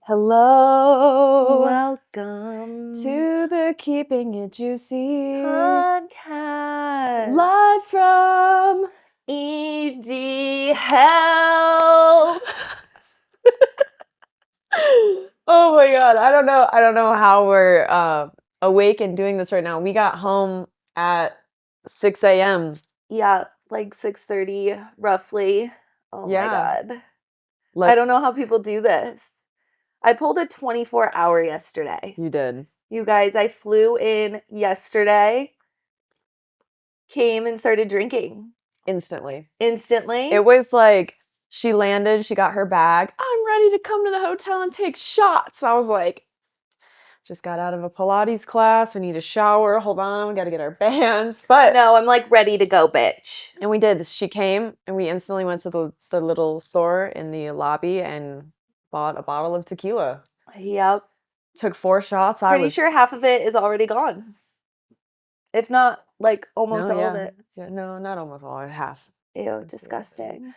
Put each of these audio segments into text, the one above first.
Hello. Welcome to the Keeping It Juicy podcast. Live from ED Hell. Oh my god, I don't know how we're awake and doing this right now. We got home at 6 a.m. Yeah, like 6:30 roughly. Oh my god. I don't know how people do this. I pulled a 24-hour yesterday. You did. You guys, I flew in yesterday, came and started drinking. Instantly. Instantly? It was like, she landed, she got her bag. I'm ready to come to the hotel and take shots. I was like, just got out of a Pilates class. I need a shower. Hold on, we got to get our bands. But no, I'm like ready to go, bitch. And we did. She came and we instantly went to the little store in the lobby and bought a bottle of tequila. Yep. Took 4 shots. Pretty sure half of it is already gone. If not, like, almost all of it. Yeah, no, not almost all. Half. Ew, disgusting.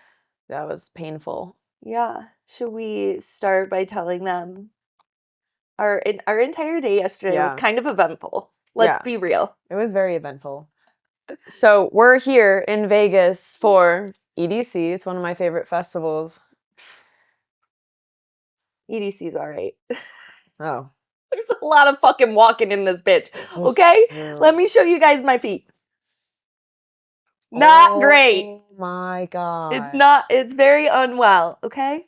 That was painful. Yeah. Should we start by telling them our entire day yesterday was kind of eventful. Let's be real. It was very eventful. So we're here in Vegas for EDC. It's one of my favorite festivals. EDC's all right. Oh. There's a lot of fucking walking in this bitch. Okay? Let me show you guys my feet. Not great. Oh my god. It's very unwell, okay?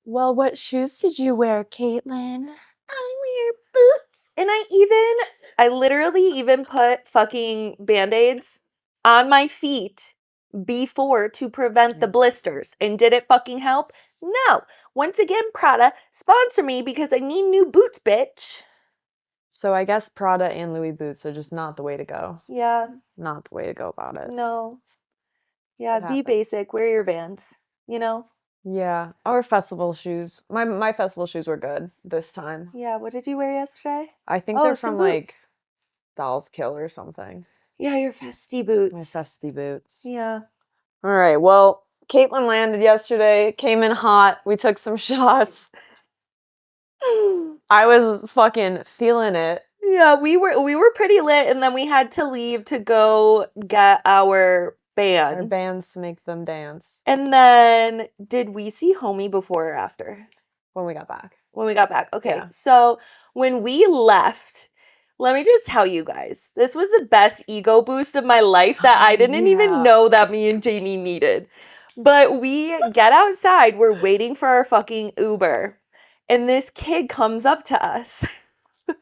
Well, what shoes did you wear, Kaitlyn? I wear boots. And I literally even put fucking Band-Aids on my feet before to prevent the blisters. And did it fucking help? No. Once again, Prada, sponsor me because I need new boots, bitch. So I guess Prada and Louis boots are just not the way to go. Yeah. Not the way to go about it. No. Yeah, be basic. Wear your Vans, you know? Yeah. Our festival shoes. My festival shoes were good this time. Yeah, what did you wear yesterday? I think they're from like Doll's Kill or something. Yeah, your festy boots. My festy boots. Yeah. All right. Well, Kaitlyn landed yesterday, came in hot. We took some shots. I was fucking feeling it. Yeah, we were pretty lit, and then we had to leave to go get our bands. Our bands to make them dance. And then, did we see Homie before or after? When we got back. When we got back. Okay. Yeah. So, when we left, let me just tell you guys, this was the best ego boost of my life that I didn't even know that me and Jamie needed. But we get outside, we're waiting for our fucking Uber, and this kid comes up to us.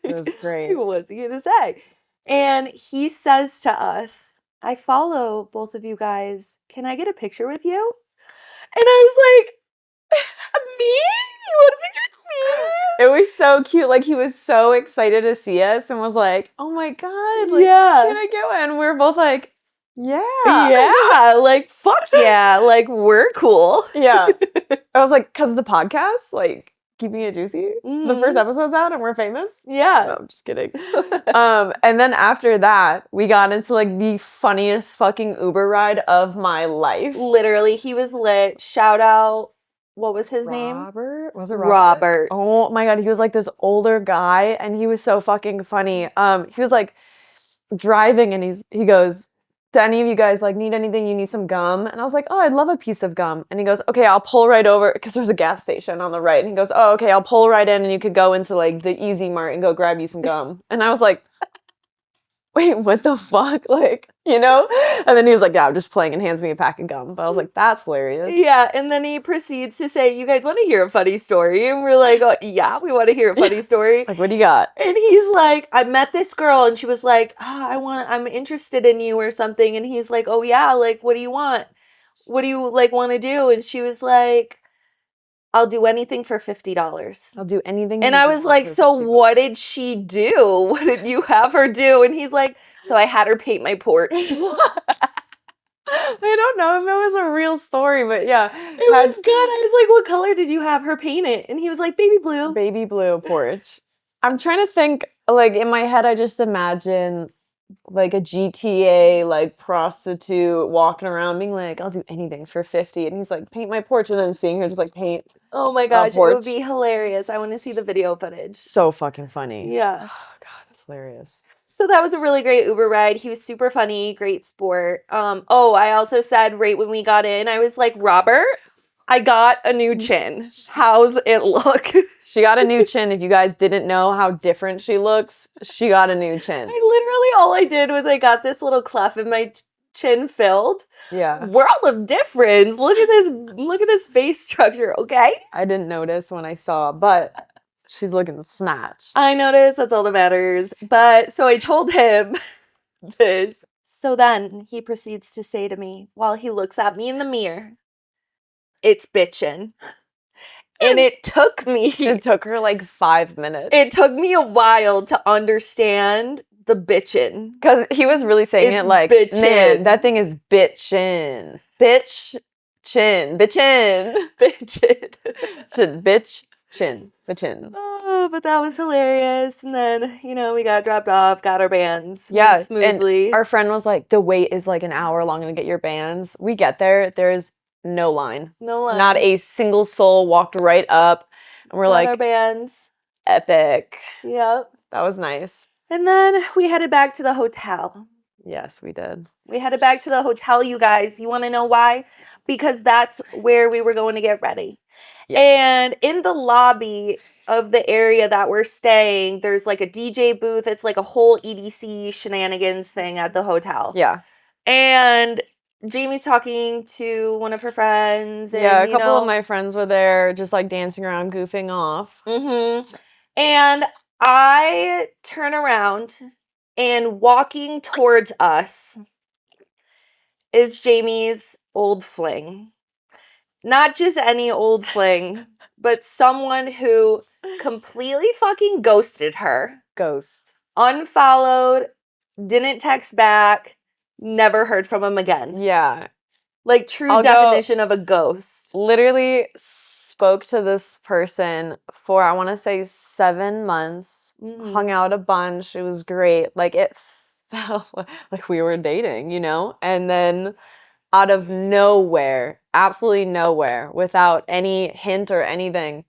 It was great. What's he gonna say? And he says to us, I follow both of you guys. Can I get a picture with you? And I was like, me? You want a picture with me? It was so cute. Like, he was so excited to see us and was like, oh my god, like, can I get one? And we were both like, yeah, like, fuck yeah, like, we're cool. Yeah. I was like, because of the podcast, like, Keeping It Juicy, the first episode's out and we're famous. Yeah. No, I'm just kidding. And then after that, we got into like the funniest fucking Uber ride of my life. Literally, he was lit. Shout out. What was his name? Robert? Was it Robert? Robert. Oh my god, he was like this older guy and he was so fucking funny. He was like driving and he goes, do any of you guys like need anything? You need some gum? And I was like, oh, I'd love a piece of gum. And he goes, okay, I'll pull right over, because there's a gas station on the right. And he goes, oh, okay, I'll pull right in and you could go into like the Easy Mart and go grab you some gum. And I was like, wait, what the fuck? Like, you know? And then he was like, yeah, I'm just playing, and hands me a pack of gum. But I was like, that's hilarious. Yeah, and then he proceeds to say, you guys want to hear a funny story? And we're like, oh, yeah, we want to hear a funny story. Like, what do you got? And he's like, I met this girl and she was like, I'm interested in you or something. And he's like, oh yeah, like, what do you want? What do you like want to do? And she was like, I'll do anything for $50. I'll do anything. And I was like, so what did she do? What did you have her do? And he's like, so I had her paint my porch. I don't know if it was a real story, but yeah. It was good. I was like, what color did you have her paint it? And he was like, baby blue. Baby blue porch. I'm trying to think, like, in my head, I just imagine like a GTA like prostitute walking around being like, I'll do anything for 50. And he's like, paint my porch, and then seeing her just like paint Oh my a gosh, it would porch. be hilarious. I want to see the video footage. So fucking funny. Yeah. Oh, God, that's hilarious. So that was a really great Uber ride. He was super funny, great sport. Oh, I also said right when we got in, I was like, Robert, I got a new chin. How's it look? She got a new chin. If you guys didn't know how different she looks, she got a new chin. All I did was I got this little cleft in my chin filled. Yeah. World of difference. Look at this face structure, okay? I didn't notice when I saw, but she's looking snatched. I noticed, that's all that matters. But so I told him this. So then he proceeds to say to me while he looks at me in the mirror, it's bitchin'. And it took her like 5 minutes. It took me a while to understand the bitchin'. Because he was really saying It's it like, bitchin'. man, that thing is bitchin'. Bitch chin. Bitchin'. Bitchin'. Bitch chin. Bitchin'. Oh, but that was hilarious. And then, we got dropped off, got our bands. Yeah. Smoothly. And our friend was like, the wait is like an hour long to get your bands. We get there. There's no line. No line. Not a single soul walked right up. And we're got like, our bands. Epic. Yep. That was nice. And then we headed back to the hotel. Yes, we did. We headed back to the hotel, you guys. You want to know why? Because that's where we were going to get ready. Yes. And in the lobby of the area that we're staying, there's like a DJ booth. It's like a whole EDC shenanigans thing at the hotel. Yeah. And Jamie's talking to one of her friends. And, yeah, a couple of my friends were there just like dancing around, goofing off. Mm-hmm. And I turn around and walking towards us is Jamie's old fling. Not just any old fling, but someone who completely fucking ghosted her. Ghost. Unfollowed, didn't text back, never heard from him again. Yeah. Like true definition of a ghost. Literally spoke to this person for, I want to say 7 months, hung out a bunch. It was great. Like it felt like we were dating, And then out of nowhere, absolutely nowhere, without any hint or anything,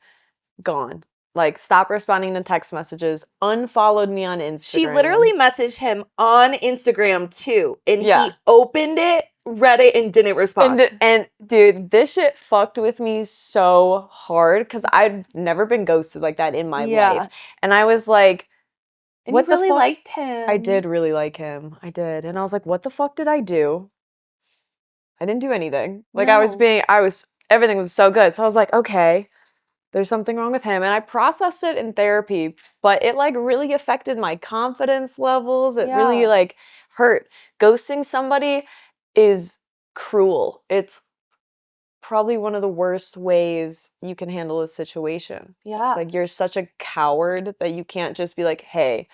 gone. Like, stopped responding to text messages, unfollowed me on Instagram. She literally messaged him on Instagram, too. And he opened it, read it, and didn't respond. And dude, this shit fucked with me so hard, because I'd never been ghosted like that in my life. And I was like, and what the fuck? Liked him. I did really like him. I did. And I was like, what the fuck did I do? I didn't do anything. Like, everything was so good. So I was like, okay, there's something wrong with him. And I processed it in therapy, but it like really affected my confidence levels. It really like hurt. Ghosting somebody is cruel. It's probably one of the worst ways you can handle a situation. Yeah. It's like you're such a coward that you can't just be like, hey,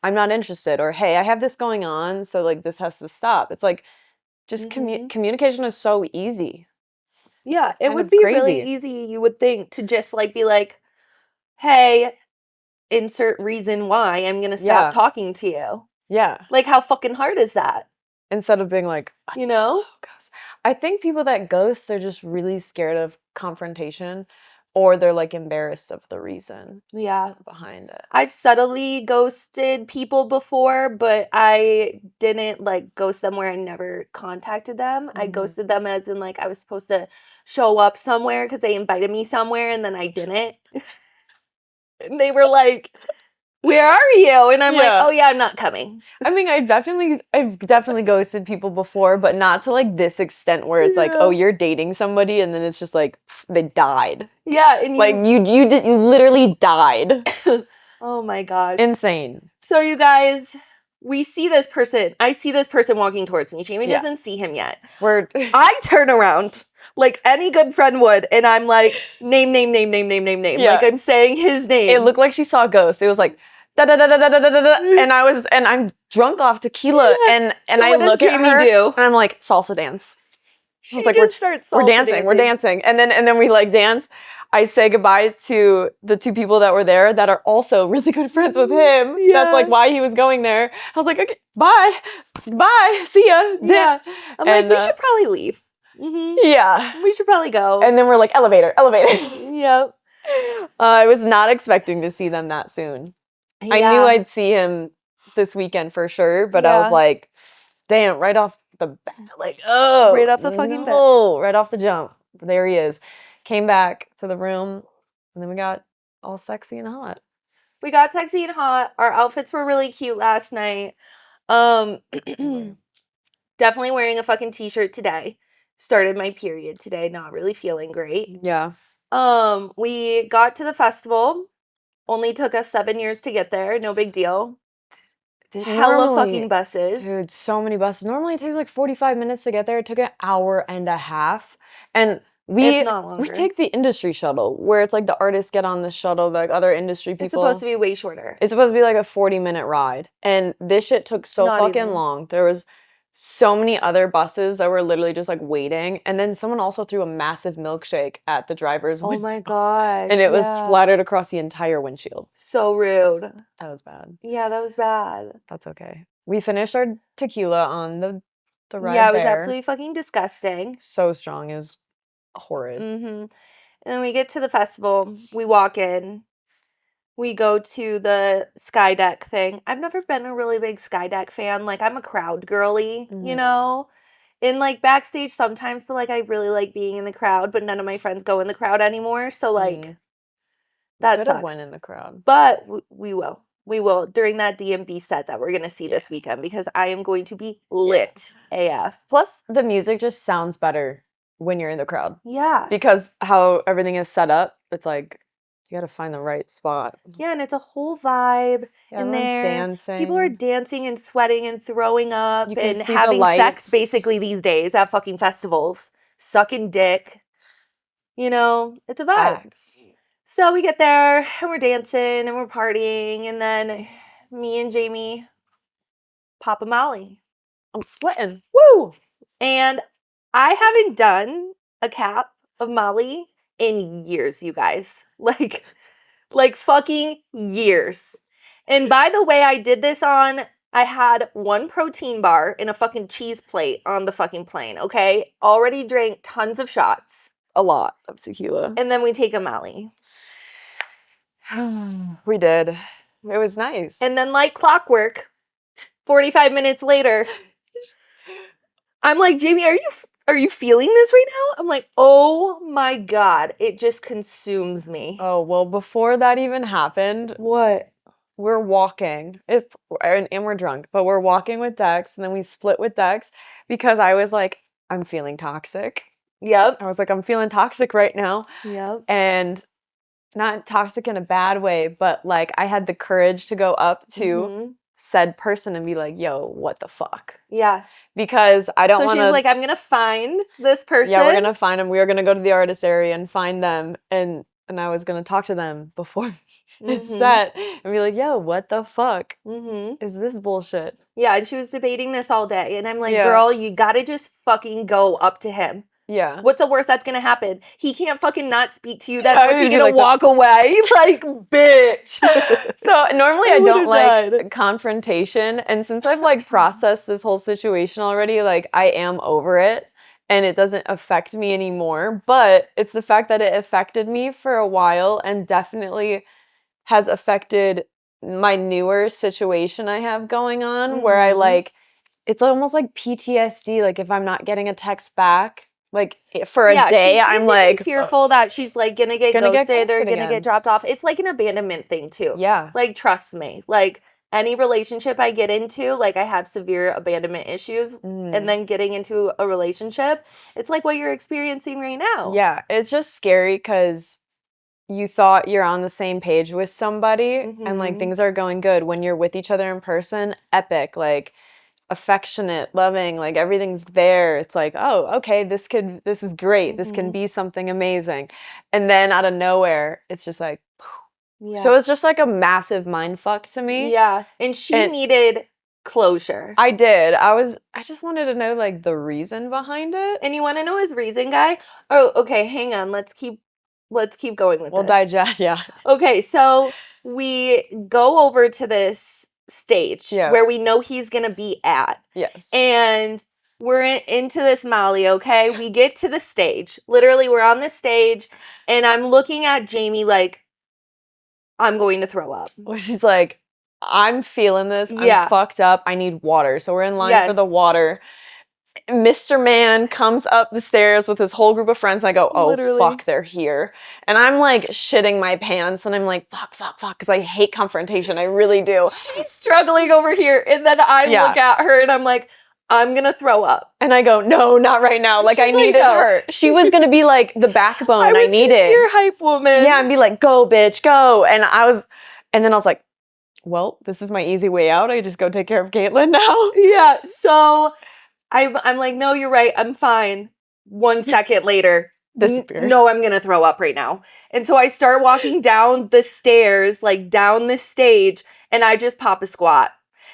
I'm not interested, or hey, I have this going on, so like this has to stop. It's like just communication is so easy. Yeah, it would be really easy, you would think, to just like be like, hey, insert reason why I'm going to stop talking to you. Yeah. Like, how fucking hard is that? Instead of being like, Oh, gosh. I think people that ghost, they're just really scared of confrontation, or they're like embarrassed of the reason behind it. I've subtly ghosted people before, but I didn't like ghost them where I never contacted them. I ghosted them as in like I was supposed to show up somewhere because they invited me somewhere and then I didn't. And they were like, where are you? And I'm like, oh yeah, I'm not coming. I mean, I've definitely ghosted people before, but not to like this extent where it's like, oh, you're dating somebody and then it's just like they died. Yeah, and like you literally died. Oh my gosh. Insane. So you guys, I see this person walking towards me. Jamie doesn't see him yet. I turn around like any good friend would, and I'm like, name. Yeah. Like I'm saying his name. It looked like she saw a ghost. It was like da da da da da da da da, and I'm drunk off tequila, and so I look at her, and I'm like, salsa dance. I was like, we're dancing, and then we like dance. I say goodbye to the two people that were there that are also really good friends with him. Yeah. That's like why he was going there. I was like, okay, bye, see ya. Dip. Yeah. I'm like, we should probably leave. Yeah. We should probably go. And then we're like, elevator. Yep. I was not expecting to see them that soon. Yeah. I knew I'd see him this weekend for sure, but I was like, damn, right off the bat, like, oh, right off the fucking bat. Right off the jump. There he is. Came back to the room, and then we got all sexy and hot. We got sexy and hot. Our outfits were really cute last night. Definitely wearing a fucking t-shirt today. Started my period today, not really feeling great. Yeah. We got to the festival. Only took us 7 years to get there. No big deal. Hella fucking buses. Dude, so many buses. Normally it takes like 45 minutes to get there. It took an hour and a half. And we take the industry shuttle where it's like the artists get on the shuttle, like other industry people. It's supposed to be way shorter. It's supposed to be like a 40-minute ride. And this shit took so fucking long. There was so many other buses that were literally just like waiting. And then someone also threw a massive milkshake at the driver's window. Oh my gosh. And it was splattered across the entire windshield. So rude. That was bad. Yeah, that was bad. That's okay. We finished our tequila on the ride. Yeah, it was absolutely fucking disgusting. So strong. It was horrid. And then we get to the festival. We walk in. We go to the sky deck thing. I've never been a really big sky deck fan. Like, I'm a crowd girly, you know? In, like, backstage sometimes, but, like, I really like being in the crowd, but none of my friends go in the crowd anymore. So, like, that sucks. Could have went in the crowd. But we will. We will during that DMB set that we're going to see this weekend because I am going to be lit AF. Plus, the music just sounds better when you're in the crowd. Yeah. Because how everything is set up, it's like, you gotta find the right spot. Yeah, and it's a whole vibe in there. Dancing. People are dancing and sweating and throwing up and having sex basically these days at fucking festivals. Sucking dick. You know, it's a vibe. Facts. So we get there and we're dancing and we're partying and then me and Jamie pop a Molly. I'm sweating. Woo! And I haven't done a cap of Molly in years, you guys. Like fucking years. And by the way I did this on, I had one protein bar and a fucking cheese plate on the fucking plane, okay? Already drank tons of shots. A lot of tequila. And then we take a Molly. We did. It was nice. And then like clockwork, 45 minutes later, I'm like, Jamie, are you feeling this right now? I'm like, oh my God, it just consumes me. Oh, well, before that even happened. What? We're walking, and we're drunk, but we're walking with Dex, and then we split with Dex because I was like, I'm feeling toxic. Yep. I was like, I'm feeling toxic right now. Yep. And not toxic in a bad way, but like I had the courage to go up to said person and be like, yo, what the fuck? Yeah. Because I don't want to... So she's like, I'm going to find this person. Yeah, we're going to find them. We were going to go to the artist area and find them. And I was going to talk to them before this set and be like, yo, what the fuck is this bullshit? Yeah, and she was debating this all day. And I'm like, girl, you got to just fucking go up to him. Yeah. What's the worst that's going to happen? He can't fucking not speak to you. That's going to walk away. Like, bitch. So normally I don't like confrontation. And since I've like processed this whole situation already, like I am over it and it doesn't affect me anymore. But it's the fact that it affected me for a while and definitely has affected my newer situation I have going on where I like, it's almost like PTSD. Like if I'm not getting a text back, like for a day, I'm like fearful that she's like gonna get ghosted or gonna get dropped off. It's like an abandonment thing too. Yeah. Like trust me. Like any relationship I get into, like I have severe abandonment issues and then getting into a relationship, it's like what you're experiencing right now. Yeah. It's just scary because you thought you're on the same page with somebody and like things are going good when you're with each other in person. Epic. Like affectionate, loving, like everything's there. It's like, oh, okay, this is great. This can be something amazing. And then out of nowhere, it's just like, so it's just like a massive mind fuck to me. Yeah. And she needed closure. I did. I just wanted to know like the reason behind it. And you want to know his reason, guy? Oh, okay, hang on. Let's keep let's keep going with We'll this. digest, yeah. Okay, so we go over to this stage where we know he's going to be at. Yes. And we're into this Molly, okay? We get to the stage. Literally, we're on the stage, and I'm looking at Jamie like, I'm going to throw up. Well, she's like, I'm feeling this. I'm fucked up. I need water. So we're in line for the water. Mr. Man comes up the stairs with his whole group of friends. And I go, oh, fuck, they're here. And I'm like shitting my pants. And I'm like, fuck, because I hate confrontation. I really do. She's struggling over here. And then I look at her and I'm like, I'm going to throw up. And I go, no, not right now. Like, I needed her. She was going to be like the backbone I needed. Your hype woman. Yeah, and be like, go, bitch, go. And then I was like, well, this is my easy way out. I just go take care of Kaitlyn now. Yeah, so I'm like, no, you're right. I'm fine. 1 second later, disappears. No, I'm going to throw up right now. And so I start walking down the stairs, like down the stage, and I just pop a squat.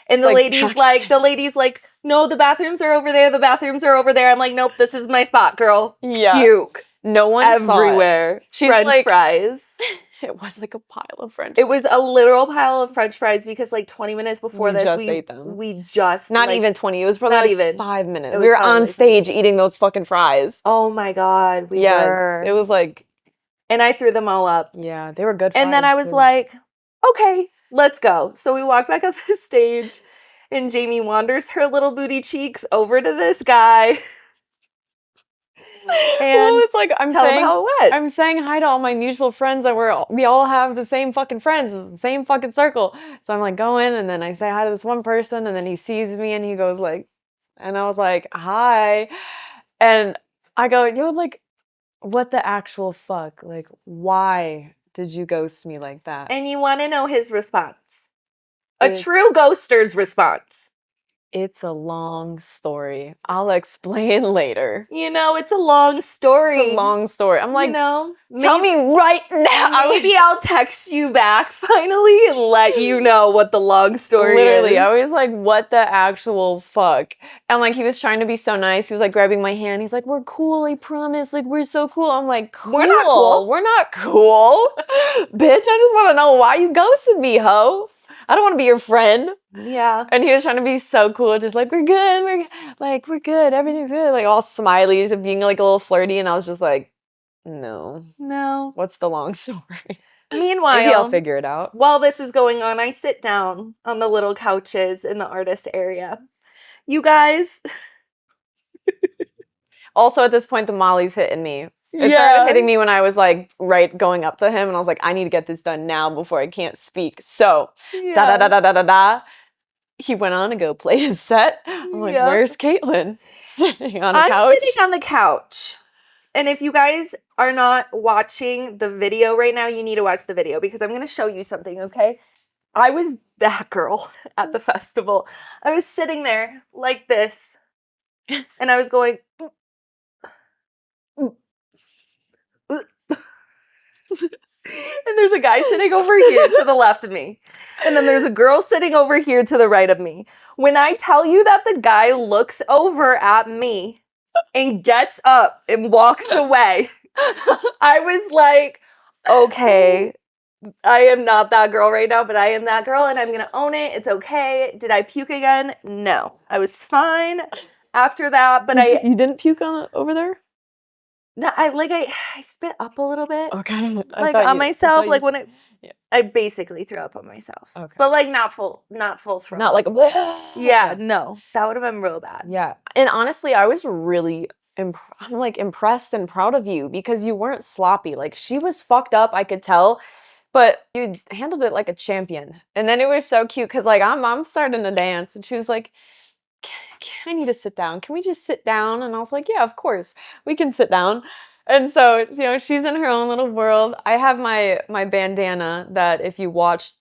And the lady's like, no, the bathrooms are over there. The bathrooms are over there. I'm like, nope, this is my spot, girl. Yeah. Puke. No one everywhere. She's French like, fries. It was like a pile of French fries. It was a literal pile of French fries because like 20 minutes before we ate them. We just not even 20. It was probably not even 5 minutes. We were on stage eating those fucking fries. Oh my God, we were. It was like, and I threw them all up. Yeah, they were good fries. And then I was like, okay, let's go. So we walked back up the stage and Jamie wanders her little booty cheeks over to this guy. And well, it's like I'm tell saying him how it went. I'm saying hi to all my mutual friends that we all have the same fucking friends, the same fucking circle. So I'm like going, and then I say hi to this one person, and then he sees me and he goes like, and I was like, hi, and I go, yo, like, what the actual fuck? Like, why did you ghost me like that? And you want to know his response? A true ghoster's response. It's a long story. I'll explain later. You know, it's a long story. It's a long story. I'm like, you know, tell me right now. Maybe I'll text you back finally and let you know what the long story Literally, is. I was like, what the actual fuck? And like, he was trying to be so nice. He was like grabbing my hand. He's like, we're cool, I promise. Like, we're so cool. I'm like, cool. We're not cool. We're not cool. Bitch, I just want to know why you ghosted me, ho. I don't want to be your friend. Yeah. And he was trying to be so cool, just like, we're good, everything's good, like all smiley, just being like a little flirty, and I was just like, no. What's the long story? Meanwhile, maybe I'll figure it out. While this is going on, I sit down on the little couches in the artist area. You guys. Also, at this point, the Molly's hitting me. It started hitting me when I was like going up to him, and I was like, I need to get this done now before I can't speak. So, da. He went on to go play his set. I'm like, where's Kaitlyn? Sitting on a couch. I'm sitting on the couch. And if you guys are not watching the video right now, you need to watch the video because I'm going to show you something, okay? I was that girl at the festival. I was sitting there like this, and I was going... And there's a guy sitting over here to the left of me. And then there's a girl sitting over here to the right of me. When I tell you that the guy looks over at me and gets up and walks away, I was like, okay, I am not that girl right now, but I am that girl and I'm going to own it. It's okay. Did I puke again? No. I was fine after that, but You didn't puke over there? No, I spit up a little bit. Okay. Like on myself, like when I basically threw up on myself. Okay. But like not full throw. Not like yeah, no. That would have been real bad. Yeah. And honestly, I was really I'm like impressed and proud of you because you weren't sloppy. Like she was fucked up, I could tell, but you handled it like a champion. And then it was so cute cuz like I'm starting to dance and she was like, I need to sit down. Can we just sit down? And I was like, yeah, of course. We can sit down. And so, you know, she's in her own little world. I have my bandana that if you watched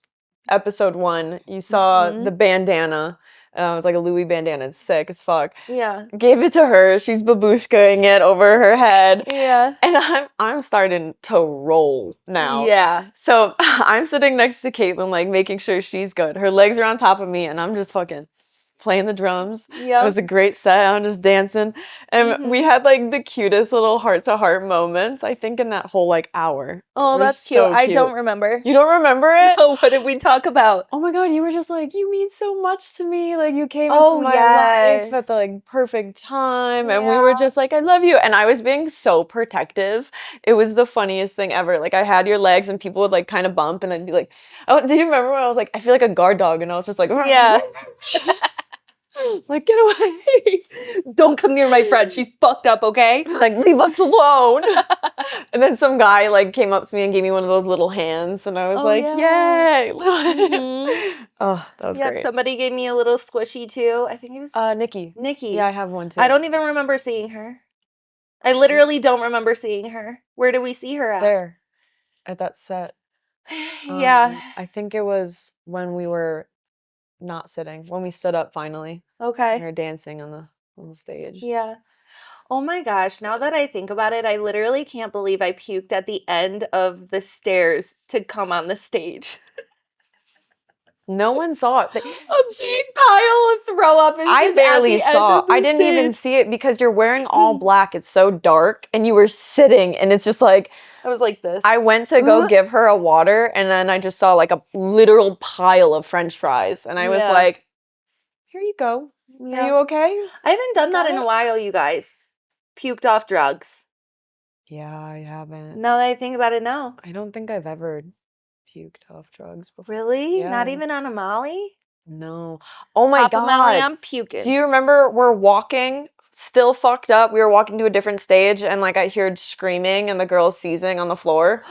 episode 1, you saw the bandana. It was like a Louis bandana. It's sick as fuck. Yeah. Gave it to her. She's babushkaing it over her head. Yeah. And I'm starting to roll now. Yeah. So I'm sitting next to Kaitlyn, like making sure she's good. Her legs are on top of me and I'm just fucking... playing the drums. Yeah. It was a great set. I'm just dancing. And we had like the cutest little heart-to-heart moments, I think, in that whole like hour. Oh, It was that's cute. so I don't remember. You don't remember it? No, what did we talk about? Oh my God, you were just like, you mean so much to me. Like, you came Oh, into my yes. life at the like perfect time. And we were just like, I love you. And I was being so protective. It was the funniest thing ever. Like, I had your legs and people would like kind of bump and I'd be like, oh, did you remember when I was like, I feel like a guard dog? And I was just like, Yeah. like, get away. Don't come near my friend. She's fucked up, okay? Like, leave us alone. And then some guy like came up to me and gave me one of those little hands. And I was like, yay. Oh, that was great. Somebody gave me a little squishy too. I think it was Nikki. Nikki. Yeah, I have one too. I don't even remember seeing her. I literally don't remember seeing her. Where did we see her at? There. At that set. Yeah. I think it was when we were not sitting, when we stood up finally. Okay. We were dancing on the stage. Yeah. Oh my gosh, now that I think about it, I literally can't believe I puked at the end of the stairs to come on the stage. No one saw it. A big pile of throw up. I barely saw. I didn't even see it because you're wearing all black. It's so dark, and you were sitting, and it's just like I was like this. I went to go give her a water, and then I just saw like a literal pile of French fries, and I was like, "Here you go. Are you okay?" I haven't done that in a while, you guys. Puked off drugs. Yeah, I haven't. Now that I think about it, no. I don't think I've ever puked off drugs before. Really? Yeah. Not even on a Molly? No. Oh my Pop God. a Molly, I'm puking. Do you remember we're walking, still fucked up. We were walking to a different stage and like I heard screaming and the girls seizing on the floor.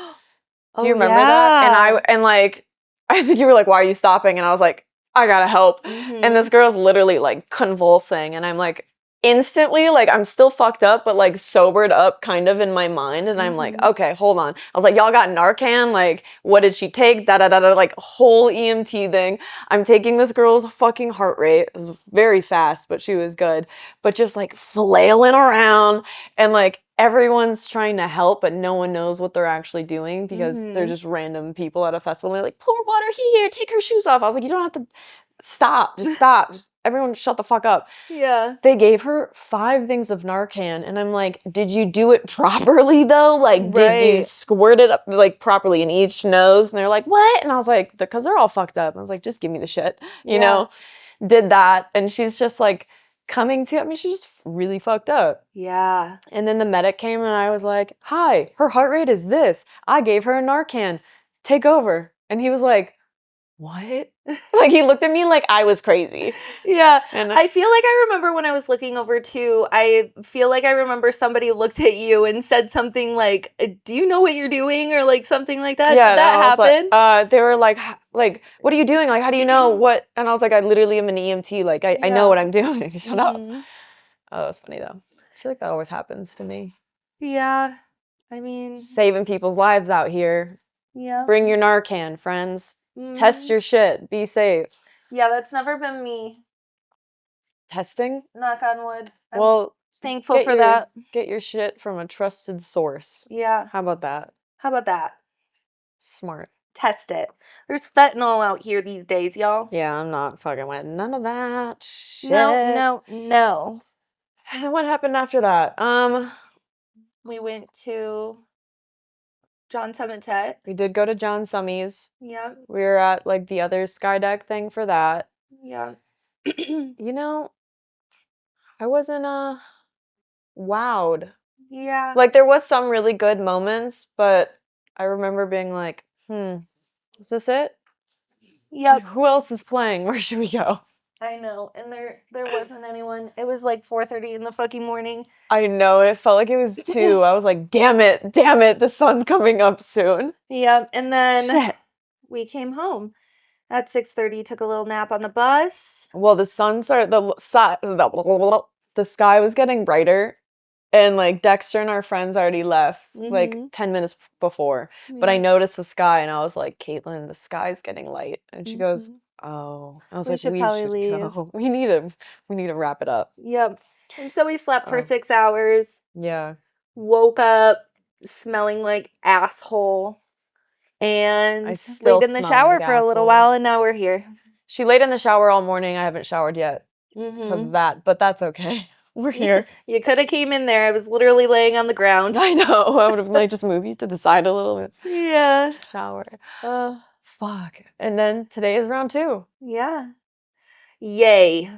Do you remember that? And like I think you were like, why are you stopping? And I was like, I gotta help. And this girl's literally like convulsing and I'm like instantly like I'm still fucked up but like sobered up kind of in my mind and I'm like, okay, hold on. I was like, y'all got Narcan? Like what did she take? Like whole EMT thing. I'm taking this girl's fucking heart rate. It was very fast, but she was good. But just like flailing around and like everyone's trying to help, but no one knows what they're actually doing because they're just random people at a festival. And they're like, pour water here, take her shoes off. I was like, you don't have to stop. Just everyone shut the fuck up. Yeah. They gave her 5 things of Narcan. And I'm like, did you do it properly though? Like, did you squirt it up like properly in each nose? And they're like, what? And I was like, because they're all fucked up. I was like, just give me the shit, you know? Did that. And she's just like, coming to, I mean, she's just really fucked up. Yeah. And then the medic came and I was like, hi, her heart rate is this. I gave her a Narcan. Take over. And he was like, what? Like he looked at me like I was crazy. Yeah. And I feel like I remember when I was looking over too, I feel like I remember somebody looked at you and said something like, do you know what you're doing? Or like something like that. Yeah, did that happen? Like, they were like, what are you doing? Like, how do you know what? And I was like, I literally am an EMT. Like, I know what I'm doing. Shut up. Oh, that's funny though. I feel like that always happens to me. Yeah. I mean. Saving people's lives out here. Yeah. Bring your Narcan, friends. Test your shit. Be safe. Yeah, that's never been me. Testing? Knock on wood. I'm thankful for that. Get your shit from a trusted source. Yeah. How about that? Smart. Test it. There's fentanyl out here these days, y'all. Yeah, I'm not fucking with none of that shit. No. And what happened after that? We went to John Summitet. We did go to John Summey's. Yeah. We were at like the other sky deck thing for that. Yeah. You know, I wasn't wowed. Yeah. Like there was some really good moments, but I remember being like, is this it? Yep. Who else is playing? Where should we go? I know. And there wasn't anyone. It was like 4:30 in the fucking morning. I know. It felt like it was 2. I was like, damn it. The sun's coming up soon. Yep. And then we came home at 6:30, took a little nap on the bus. Well, the sun started, the sky was getting brighter. And like Dexter and our friends already left like 10 minutes before. But I noticed the sky and I was like, Kaitlyn, the sky's getting light. And she goes, oh. I was like, we should leave. Go. We need to wrap it up. Yep. And so we slept for 6 hours. Yeah. Woke up smelling like asshole. And laid in the shower for a little while and now we're here. She laid in the shower all morning. I haven't showered yet. because of that, but that's okay. We're here. You could have came in there. I was literally laying on the ground. I know. I would have like just moved you to the side a little bit. Yeah. Shower. Fuck. And then today is round 2. Yeah. Yay.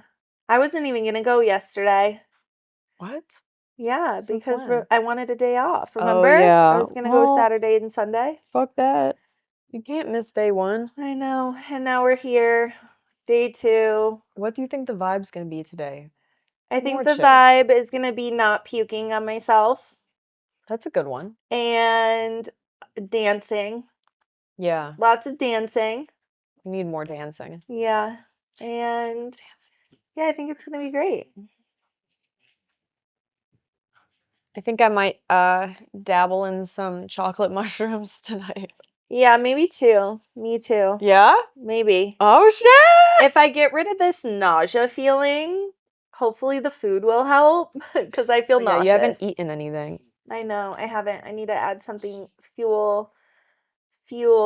I wasn't even going to go yesterday. What? Yeah, Since because when? I wanted a day off. Remember? Oh, yeah. I was going to go Saturday and Sunday. Fuck that. You can't miss day 1. I know. And now we're here. Day 2. What do you think the vibe's going to be today? I think More the chill. vibe is going to be not puking on myself. That's a good one. And dancing. Yeah. Lots of dancing. You need more dancing. Yeah. And yeah, I think it's going to be great. I think I might dabble in some chocolate mushrooms tonight. Yeah, maybe too. Me too. Yeah? Maybe. Oh, shit! If I get rid of this nausea feeling, hopefully the food will help because I feel nauseous. You haven't eaten anything. I know, I haven't. I need to add something fuel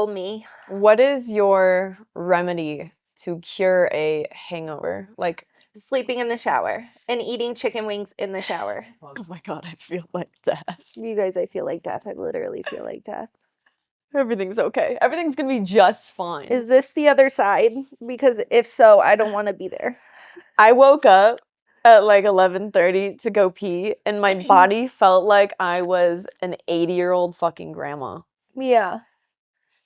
me. What is your remedy to cure a hangover? Like sleeping in the shower and eating chicken wings in the shower. Oh my god, I feel like death. You guys, I feel like death. I literally feel like death. Everything's okay. Everything's gonna be just fine. Is this the other side? Because if so, I don't want to be there. I woke up at like 11:30 to go pee, and my body felt like I was an 80-year-old fucking grandma. Yeah.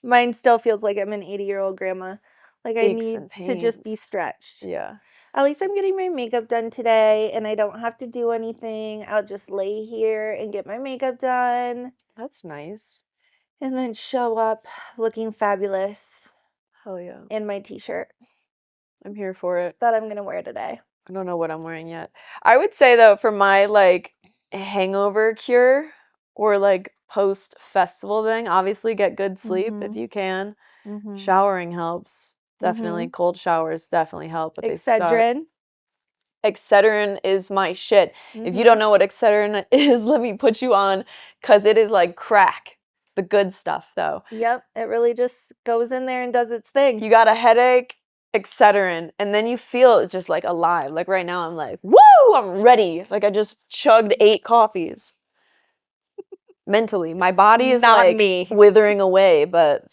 Mine still feels like I'm an 80-year-old grandma. Like I need to just be stretched. Yeah. At least I'm getting my makeup done today, and I don't have to do anything. I'll just lay here and get my makeup done. That's nice. And then show up looking fabulous. Hell yeah. In my t-shirt. I'm here for it. That I'm going to wear today. I don't know what I'm wearing yet. I would say, though, for my, like, hangover cure or, like, post-festival thing, obviously get good sleep if you can. Showering helps. Definitely. Cold showers definitely help, but Excedrin. Excedrin is my shit. If you don't know what Excedrin is, let me put you on, because it is like crack. The good stuff, though. Yep. It really just goes in there and does its thing. You got a headache, Excedrin, and then you feel just like alive. Like right now I'm like, woo, I'm ready. Like I just chugged 8 coffees. Mentally. My body is not like me. Withering away, but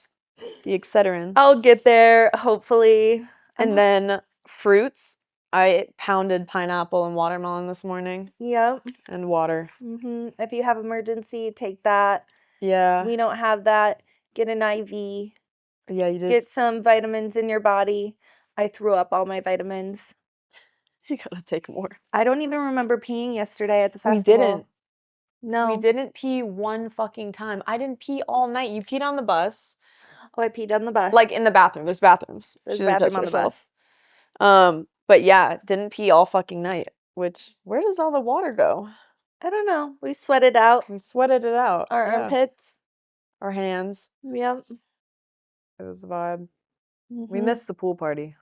the Excedrin. I'll get there, hopefully. And then fruits. I pounded pineapple and watermelon this morning. Yep. And water. If you have emergency, take that. Yeah. We don't have that. Get an IV. Yeah, you did. Get some vitamins in your body. I threw up all my vitamins. You gotta take more. I don't even remember peeing yesterday at the festival. We didn't. No. We didn't pee one fucking time. I didn't pee all night. You peed on the bus. Oh, I peed on the bus. Like in the bathroom. There's bathrooms. There's a bathroom on the bus. But yeah, didn't pee all fucking night. Which, where does all the water go? I don't know. We sweated out. We sweated it out. Our armpits. Our hands. Yep. It was a vibe. We missed the pool party.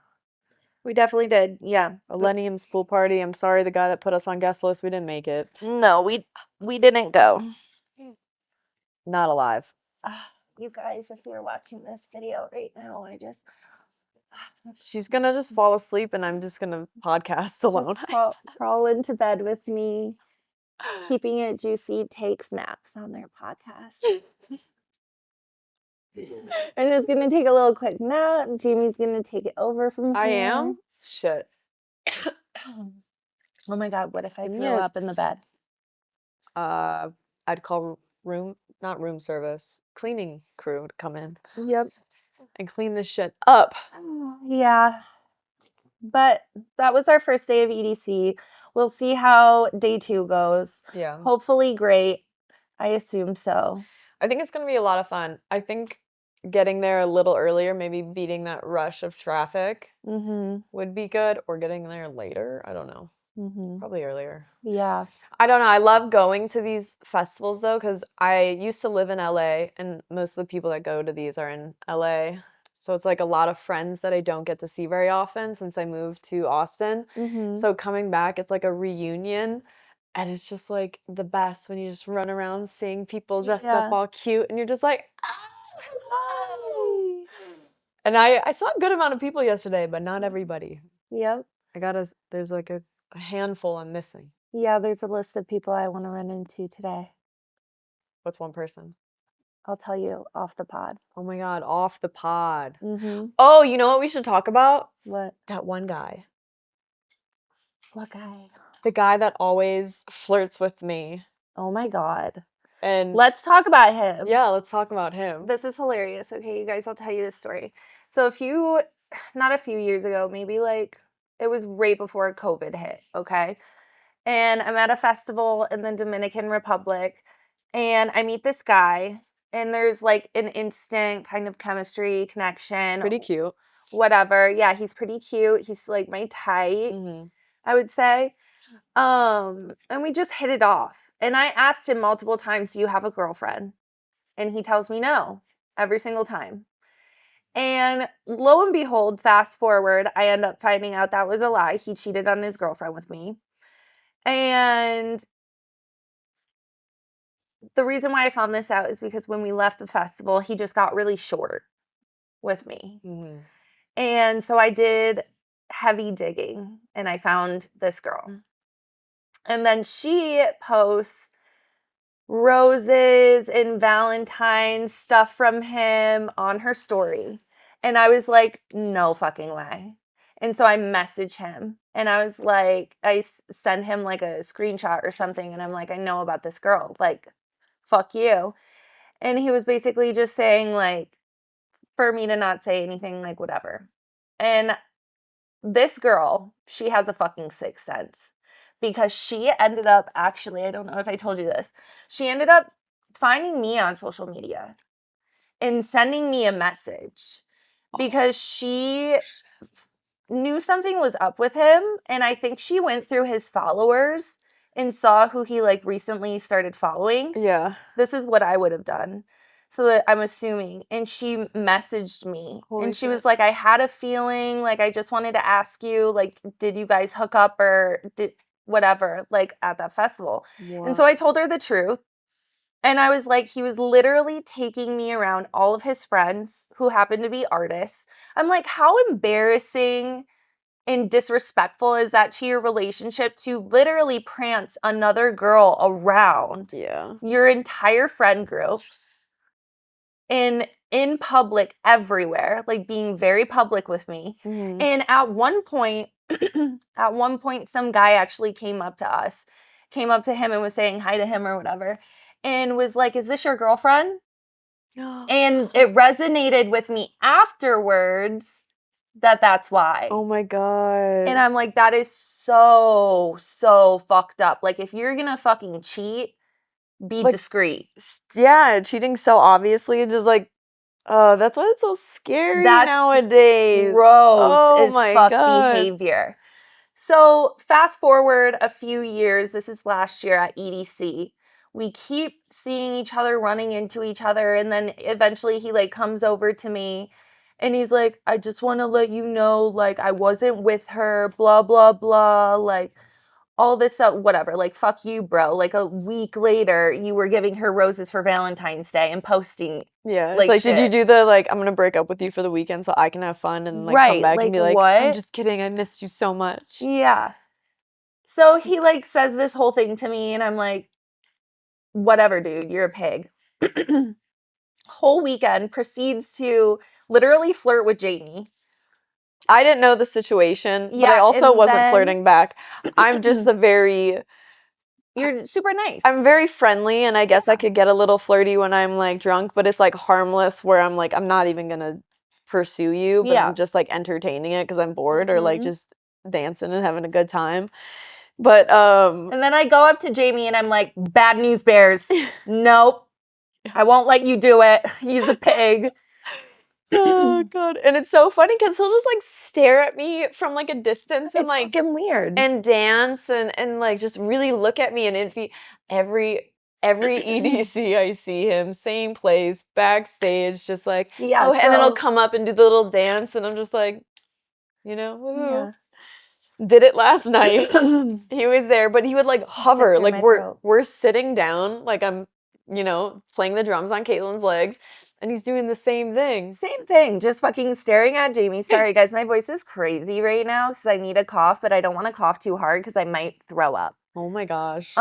We definitely did. Yeah. Millennium's pool party. I'm sorry the guy that put us on guest list. We didn't make it. No, we didn't go. Not alive. You guys, if you're watching this video right now, she's gonna just fall asleep and I'm just gonna podcast alone. Crawl into bed with me. Keeping it juicy takes naps on their podcast. I'm just gonna take a little quick nap. Jamie's gonna take it over from here. I am? Shit. Oh my god, what if I throw up in the bed? I'd call not room service, cleaning crew to come in. Yep. And clean this shit up. Yeah. But that was our first day of EDC. We'll see how day 2 goes. Yeah. Hopefully great. I assume so. I think it's going to be a lot of fun. I think getting there a little earlier, maybe beating that rush of traffic would be good. Or getting there later. I don't know. Probably earlier. Yeah. I don't know. I love going to these festivals, though, because I used to live in LA, and most of the people that go to these are in LA. So it's like a lot of friends that I don't get to see very often since I moved to Austin. So coming back, it's like a reunion. And it's just like the best when you just run around seeing people dressed up all cute. And you're just like, hi. And I saw a good amount of people yesterday, but not everybody. Yep. there's like a handful I'm missing. Yeah, there's a list of people I want to run into today. What's one person? I'll tell you off the pod. Oh my God, off the pod. Mm-hmm. Oh, you know what we should talk about? What? That one guy. What guy? The guy that always flirts with me. Oh my God. And let's talk about him. Yeah, let's talk about him. This is hilarious. Okay, you guys, I'll tell you this story. So not a few years ago, maybe like it was right before COVID hit, okay? And I'm at a festival in the Dominican Republic, and I meet this guy, and there's like an instant kind of chemistry connection. Pretty cute. Whatever. Yeah, he's pretty cute. He's like my type, I would say. And we just hit it off. And I asked him multiple times, do you have a girlfriend? And he tells me no, every single time. And lo and behold, fast forward, I end up finding out that was a lie. He cheated on his girlfriend with me. And the reason why I found this out is because when we left the festival, he just got really short with me. And so I did heavy digging and I found this girl. And then she posts roses and Valentine's stuff from him on her story. And I was like, no fucking way. And so I message him and I was like, I send him like a screenshot or something. And I'm like, I know about this girl. Like, fuck you. And he was basically just saying like, for me to not say anything, like whatever. And this girl, she has a fucking sixth sense. Because she ended up, actually, I don't know if I told you this, she ended up finding me on social media and sending me a message because she knew something was up with him. And I think she went through his followers and saw who he like recently started following. Yeah. This is what I would have done. So that I'm assuming. And she messaged me. Holy and she shit. was like, I had a feeling, like, I just wanted to ask you, like, did you guys hook up or did whatever, like, at that festival? Wow. And so I told her the truth. And I was like, he was literally taking me around all of his friends who happened to be artists. I'm like, how embarrassing and disrespectful is that to your relationship to literally prance another girl around your entire friend group in public everywhere, like being very public with me. And at one point, some guy actually came up to him and was saying hi to him or whatever, and was like, is this your girlfriend? And it resonated with me afterwards that's why. Oh my God. And I'm like, that is so, so fucked up. Like, if you're gonna fucking cheat, be like, discreet. Yeah, cheating so obviously just like, oh, that's why it's so scary nowadays. Gross is fuck behavior. So fast forward a few years, this is last year at EDC. We keep seeing each other, running into each other, and then eventually he like comes over to me and he's like, I just want to let you know, like, I wasn't with her, blah, blah, blah, like, all this stuff, whatever, like, fuck you, bro. Like, a week later, you were giving her roses for Valentine's Day and posting. Yeah, it's like, did you do the, like, I'm gonna break up with you for the weekend so I can have fun and, like, come back and be like, what? I'm just kidding, I missed you so much. Yeah. So he, like, says this whole thing to me, and I'm like, whatever, dude, you're a pig. Whole weekend proceeds to literally flirt with Jamie. I didn't know the situation, but I also wasn't flirting back. I'm just you're super nice. I'm very friendly, and I guess I could get a little flirty when I'm, like, drunk, but it's, like, harmless where I'm, like, I'm not even gonna pursue you, but I'm just, like, entertaining it because I'm bored or, like, just dancing and having a good time. But, and then I go up to Jamie, and I'm like, bad news bears. Nope. I won't let you do it. He's a pig. Oh God. And it's so funny because he'll just like stare at me from like a distance and like fucking weird and dance and like just really look at me, and it'd be every EDC I see him, same place, backstage, just like and then he'll come up and do the little dance, and I'm just like, you know, woo. Did it last night. He was there, but he would like hover, like we're sitting down, like I'm, you know, playing the drums on Kaitlyn's legs. and he's doing the same thing. Same thing, just fucking staring at Jamie. Sorry, guys, my voice is crazy right now because I need a cough, but I don't want to cough too hard because I might throw up. Oh my gosh.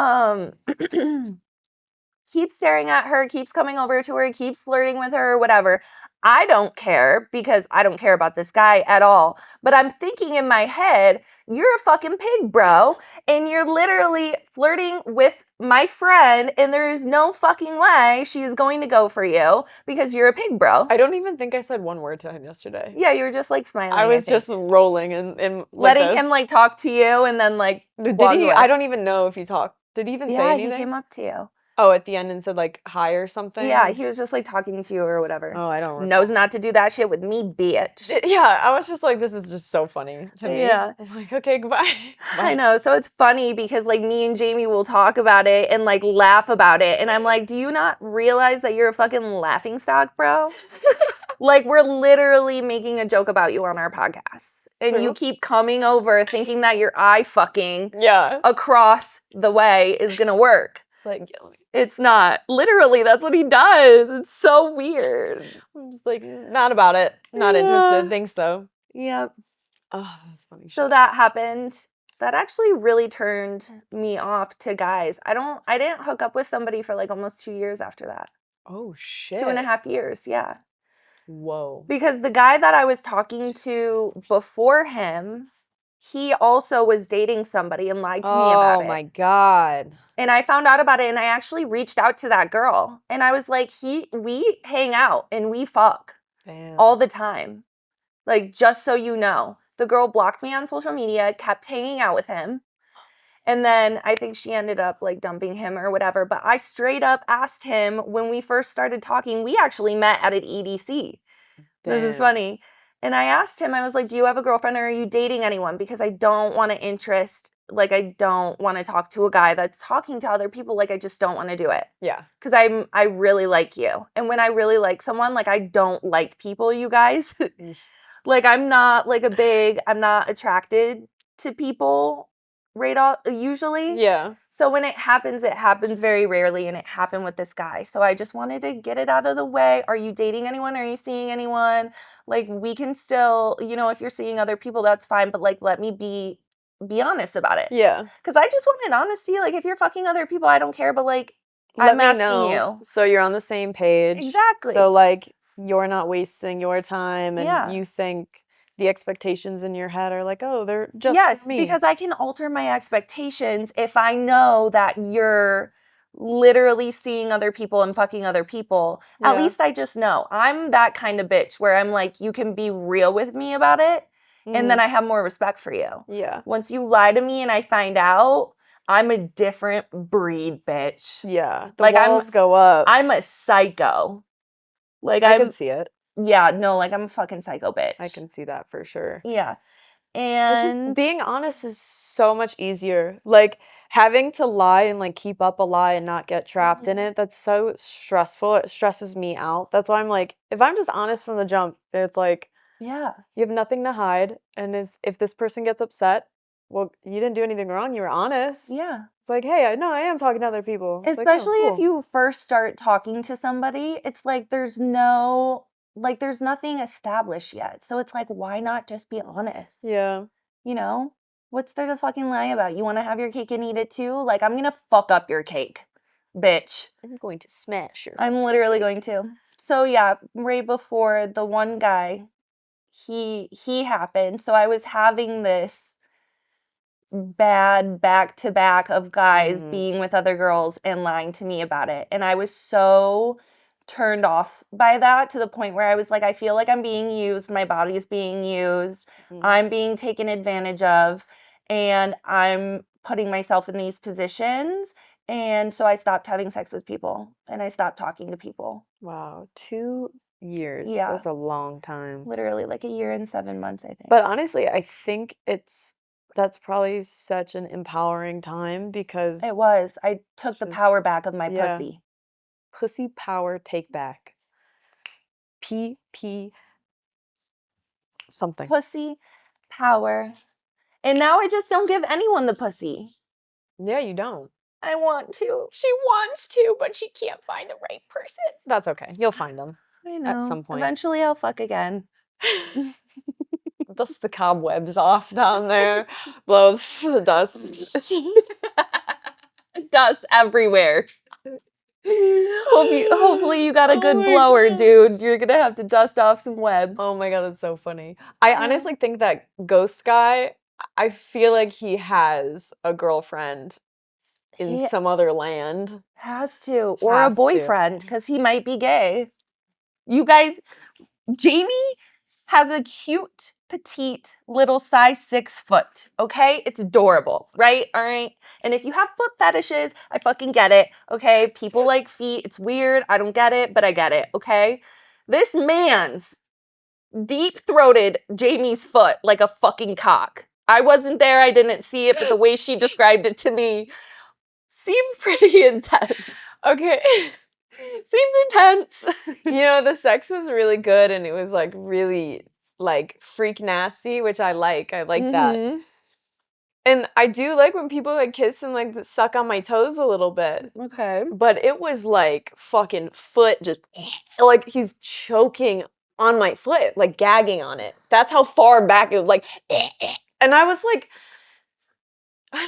Keeps staring at her, keeps coming over to her, keeps flirting with her, whatever. I don't care because I don't care about this guy at all. But I'm thinking in my head, you're a fucking pig, bro. And you're literally flirting with my friend, and there is no fucking way she is going to go for you because you're a pig, bro. I don't even think I said one word to him yesterday. Yeah, you were just like smiling. I was just rolling and letting him like talk to you and then like did he? Away. I don't even know if he talked. Did he even say anything? Yeah, he came up to you. Oh, at the end and said like hi or something? Yeah, he was just like talking to you or whatever. Oh, I don't remember. Knows not to do that shit with me, bitch. Yeah, I was just like, this is just so funny to me. Yeah. I'm like, okay, goodbye. Bye. I know. So it's funny because like me and Jamie will talk about it and like laugh about it. And I'm like, do you not realize that you're a fucking laughing stock, bro? Like we're literally making a joke about you on our podcast. And you keep coming over thinking that your eye fucking across the way is going to work. Like, it's not. Literally, that's what he does. It's so weird. I'm just like, not about it. Not interested. Thanks, though. Yep. Oh, that's funny. So that happened. That actually really turned me off to guys. I didn't hook up with somebody for like almost 2 years after that. Oh, shit. 2.5 years, yeah. Whoa. Because the guy that I was talking to before him, he also was dating somebody and lied to me about it. Oh my God. And I found out about it and I actually reached out to that girl. And I was like, we hang out and we fuck all the time. Like, just so you know. The girl blocked me on social media, kept hanging out with him. And then I think she ended up like dumping him or whatever. But I straight up asked him when we first started talking, we actually met at an EDC. Damn. This is funny. And I asked him, I was like, do you have a girlfriend or are you dating anyone? Because I don't want to I don't want to talk to a guy that's talking to other people. Like, I just don't want to do it. Yeah. Because I really like you. And when I really like someone, like, I don't like people, you guys. Like, I'm not attracted to people usually. Yeah. So when it happens very rarely, and it happened with this guy. So I just wanted to get it out of the way. Are you dating anyone? Are you seeing anyone? Like, we can still, if you're seeing other people, that's fine. But, like, let me be honest about it. Yeah. Because I just wanted honesty. Like, if you're fucking other people, I don't care. But, like, I'm asking you. So you're on the same page. Exactly. So, like, you're not wasting your time. And you think the expectations in your head are like, oh, they're just for me. Because I can alter my expectations if I know that you're literally seeing other people and fucking other people. At least I just know. I'm that kind of bitch where I'm like, you can be real with me about it, and then I have more respect for you. Yeah. Once you lie to me and I find out, I'm a different breed, bitch. Yeah. The walls go up. I'm a psycho. Like, I can see it. Yeah, no, like, I'm a fucking psycho bitch. I can see that for sure. Yeah. And it's just being honest is so much easier. Like, having to lie and, like, keep up a lie and not get trapped in it, that's so stressful. It stresses me out. That's why I'm like, if I'm just honest from the jump, it's like, you have nothing to hide. And it's, if this person gets upset, well, you didn't do anything wrong. You were honest. Yeah. It's like, hey, I am talking to other people. Especially if you first start talking to somebody, it's like there's nothing established yet. So it's like, why not just be honest? Yeah. What's there to fucking lie about? You want to have your cake and eat it too? Like, I'm going to fuck up your cake, bitch. I'm going to smash your I'm literally going to. So yeah, right before the one guy, he happened. So I was having this bad back-to-back of guys being with other girls and lying to me about it. And I was so turned off by that to the point where I was like, I feel like I'm being used. My body's being used. I'm being taken advantage of. And I'm putting myself in these positions. And so I stopped having sex with people. And I stopped talking to people. Wow. 2 years. Yeah. That's a long time. Literally like 1 year and 7 months, I think. But honestly, I think that's probably such an empowering time because... It was. I took the power back of my pussy. Pussy power take back. PP something. Pussy power. And now I just don't give anyone the pussy. Yeah, you don't. I want to. She wants to, but she can't find the right person. That's okay. You'll find them. I know. At some point. Eventually I'll fuck again. Dust the cobwebs off down there. Blow the dust. Dust everywhere. Hopefully you got a good blower, God. dude. You're gonna have to dust off some webs. Oh my god, that's so funny. I honestly think that ghost guy, I feel like he has a girlfriend in He some other land. has to. Or a Has to. boyfriend, because he might be gay. You guys, Jamie has a cute, petite, little size 6 foot, okay? It's adorable, right? All right? And if you have foot fetishes, I fucking get it, okay? People like feet. It's weird. I don't get it, but I get it, okay? This man's deep-throated Jamie's foot like a fucking cock. I wasn't there. I didn't see it, but the way she described it to me seems pretty intense. Okay. Seems intense. You know, the sex was really good and it was like really like freak nasty, which I like. I like that. And I do like when people like kiss and like suck on my toes a little bit. Okay. But it was like fucking foot just like he's choking on my foot, like gagging on it. That's how far back it was like and I was like I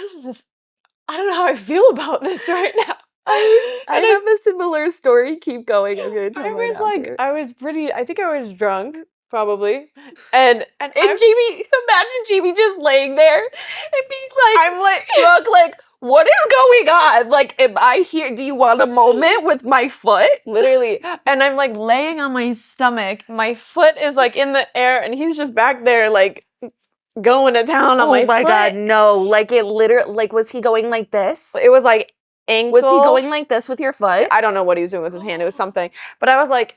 don't know how I feel about this right now. I have a similar story. Keep going. I'm gonna tell mine after. I think I was drunk, probably. And Jamie, imagine Jamie just laying there and being like, I'm like drunk, like, what is going on? Like, am I here? Do you want a moment with my foot? literally. And I'm like laying on my stomach. My foot is like in the air and he's just back there like going to town on my foot. Oh my god, no. Like it literally, like, was he going like this? It was like ankle. Was he going like this with your foot? I don't know what he was doing with his hand. It was something. But I was like,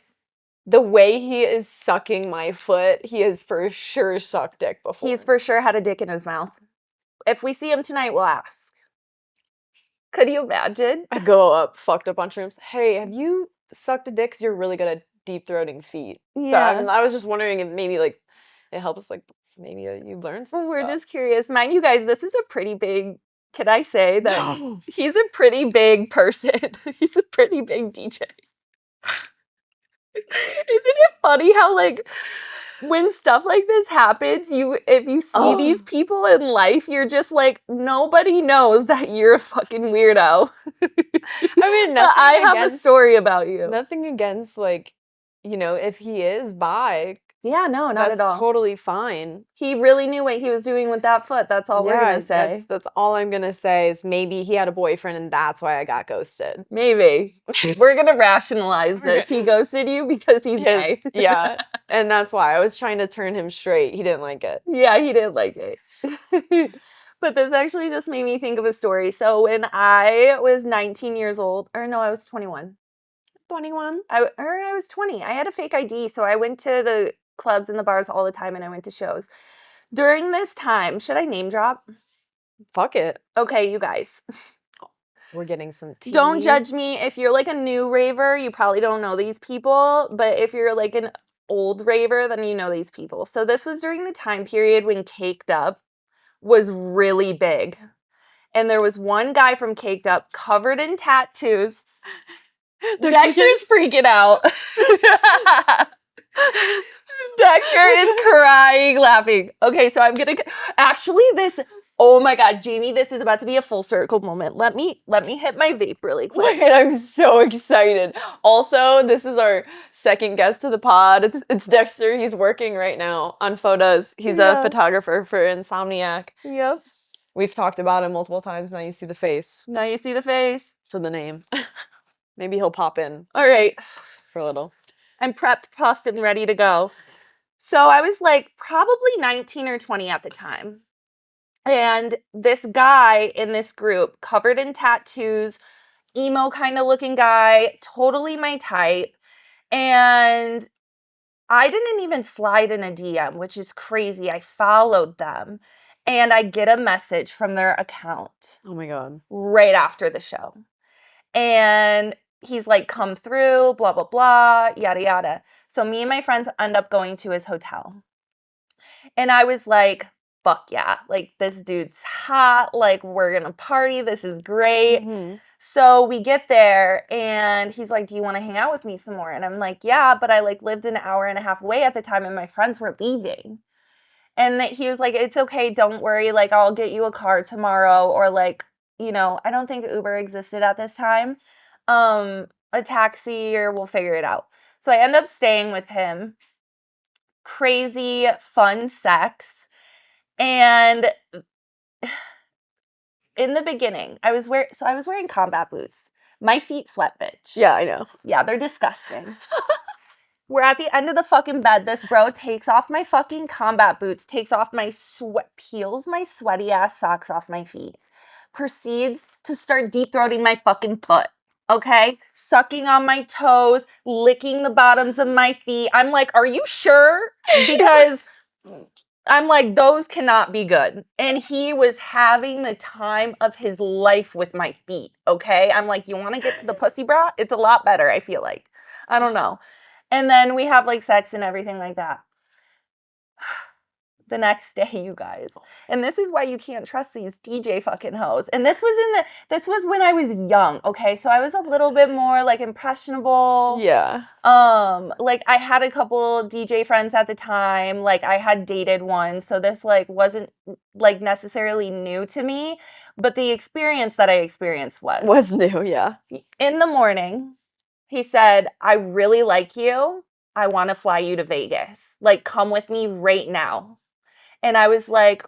the way he is sucking my foot, he has for sure sucked dick before. He's for sure had a dick in his mouth. If we see him tonight, we'll ask. Could you imagine? I go up, fucked up on shrooms. Hey, have you sucked a dick? 'Cause you're really good at deep throating feet. Yeah. So I was just wondering if maybe like it helps like maybe you learn some We're stuff. just curious. Mind you guys, this is a pretty big, can I say that he's a pretty big person. He's a pretty big DJ. Isn't it funny how like when stuff like this happens, if you see these people in life, you're just like, nobody knows that you're a fucking weirdo. I mean, I have a story about you. Nothing against like, you know, if he is bi. Yeah, no, not at all. That's totally fine. He really knew what he was doing with that foot. That's all we're gonna say. That's all I'm gonna say is maybe he had a boyfriend and that's why I got ghosted. Maybe. We're gonna rationalize this. He ghosted you because he's gay. Yeah. And that's why I was trying to turn him straight. He didn't like it. Yeah, he didn't like it. But this actually just made me think of a story. So when I was 19 years old, or no, I was 21. 21? I was 20. I had a fake ID, so I went to the clubs and the bars all the time and I went to shows. During this time, should I name drop? Fuck it. Okay, you guys. We're getting some tea. Don't judge me. If you're like a new raver, you probably don't know these people. But if you're like an old raver, then you know these people. So this was during the time period when Caked Up was really big. And there was one guy from Caked Up covered in tattoos. Dexter's freaking out. Dexter is crying, laughing. Okay, so I'm gonna actually this. Oh my god, Jamie, this is about to be a full circle moment. Let me hit my vape really quick. Wait, I'm so excited. Also, this is our second guest to the pod. It's Dexter. He's working right now on photos. He's a photographer for Insomniac. Yep. We've talked about him multiple times. Now you see the face. Now you see the face. To the name. Maybe he'll pop in. All right. For a little. I'm prepped, puffed, and ready to go. So I was like probably 19 or 20 at the time. And this guy in this group, covered in tattoos, emo kind of looking guy, totally my type. And I didn't even slide in a DM, which is crazy. I followed them. And I get a message from their account. Oh my God. Right after the show. And he's like, come through, blah, blah, blah, yada, yada. So me and my friends end up going to his hotel. And I was like, fuck yeah. Like, this dude's hot. Like, we're going to party. This is great. Mm-hmm. So we get there and he's like, do you want to hang out with me some more? And I'm like, yeah, but I like lived an hour and a half away at the time and my friends were leaving. And he was like, it's okay, don't worry, like I'll get you a car tomorrow, or like, you know, I don't think Uber existed at this time. A taxi, or we'll figure it out. So I end up staying with him. Crazy fun sex. And in the beginning, I was wearing combat boots. My feet sweat, bitch. Yeah, I know. Yeah, they're disgusting. We're at the end of the fucking bed. This bro takes off my fucking combat boots, takes off my peels my sweaty ass socks off my feet, proceeds to start deep throating my fucking foot. Okay? Sucking on my toes, licking the bottoms of my feet. I'm like, are you sure? Because I'm like, those cannot be good. And he was having the time of his life with my feet, okay? I'm like, you want to get to the pussy bra? It's a lot better, I feel like. I don't know. And then we have like sex and everything like that. The next day, you guys. And this is why you can't trust these DJ fucking hoes. And this was when I was young, okay? So I was a little bit more like impressionable. Yeah. Like I had a couple DJ friends at the time. Like I had dated one, so this like wasn't like necessarily new to me, but the experience that I experienced Was new, yeah. In the morning, he said, I really like you. I want to fly you to Vegas. Like, come with me right now. And I was like,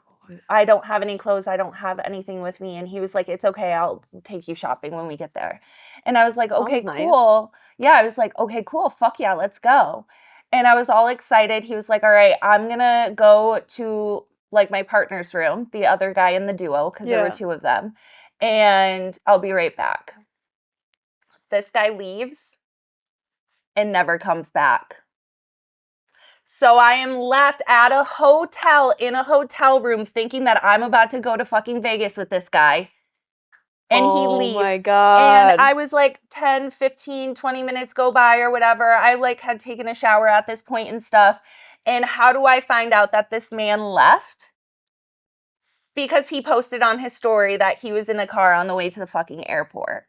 I don't have any clothes. I don't have anything with me. And he was like, it's okay. I'll take you shopping when we get there. And I was like, okay, cool. Yeah, I was like, okay, cool. Fuck yeah, let's go. And I was all excited. He was like, all right, I'm going to go to like my partner's room, the other guy in the duo, because there were two of them. And I'll be right back. This guy leaves and never comes back. So I am left at a hotel, in a hotel room, thinking that I'm about to go to fucking Vegas with this guy. And he leaves. Oh my God. And I was like 10, 15, 20 minutes go by or whatever. I like had taken a shower at this point and stuff. And how do I find out that this man left? Because he posted on his story that he was in a car on the way to the fucking airport.